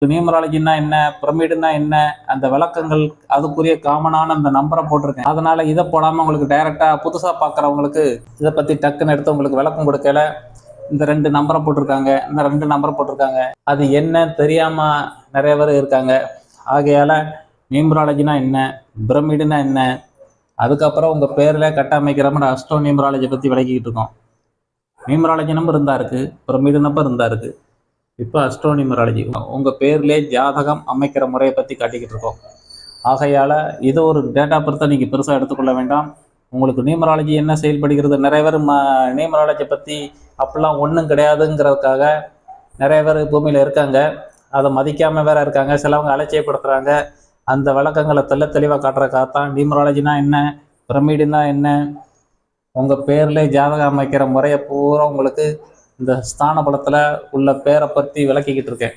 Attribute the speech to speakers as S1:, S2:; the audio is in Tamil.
S1: நியூமராலஜின்னா என்ன, பிரமிடுன்னா என்ன, அந்த விளக்கங்கள் அதுக்குரிய காமனான அந்த நம்பரை போட்டிருக்கேன். அதனால இதை போடாமல் உங்களுக்கு டைரக்டா புதுசாக பார்க்குறவங்களுக்கு இதை பற்றி டக்குன்னு எடுத்து உங்களுக்கு விளக்கம் கொடுக்கல. இந்த 2 நம்பரை போட்டிருக்காங்க, இந்த 2 நம்பரை போட்டிருக்காங்க, அது என்ன தெரியாம நிறைய பேர் இருக்காங்க. ஆகையால நியூமராலஜினா என்ன, பிரமிடுனா என்ன, அதுக்கப்புறம் உங்க பேர்ல கட்டமைக்கிற மாதிரி அஸ்ட்ரோ நியூமராலஜி பத்தி விளக்கிக்கிட்டு இருக்கோம். நியூமராலஜி நம்பர் இருந்தா இருக்கு, பிரமிடு நம்பர் இருந்தா இருக்கு. இப்போ அஸ்ட்ரோ நியூமராலஜி உங்க பேர்லேயே ஜாதகம் அமைக்கிற முறையை பத்தி காட்டிக்கிட்டு இருக்கோம். ஆகையால இது ஒரு டேட்டா பொறுத்த நீங்க பெருசா எடுத்துக்கொள்ள வேண்டாம். உங்களுக்கு நியூமராலஜி என்ன செயல்படுகிறது, நிறைய பேர் நியூமராலஜி பத்தி அப்படிலாம் ஒன்றும் கிடையாதுங்கிறதுக்காக நிறைய பேர் பூமியில இருக்காங்க. அதை மதிக்காம வேற இருக்காங்க. சிலவங்க அலட்சியப்படுத்துறாங்க. அந்த விளக்கங்களை தெளிவாக காட்டுறதுக்காகத்தான் நியூமராலஜினா என்ன, பிரமிடுனா என்ன, உங்க பேர்ல ஜாதகம் அமைக்கிற முறையை பூரா உங்களுக்கு இந்த ஸ்தான பலத்துல உள்ள பேரை பத்தி விளக்கிக்கிட்டு இருக்கேன்.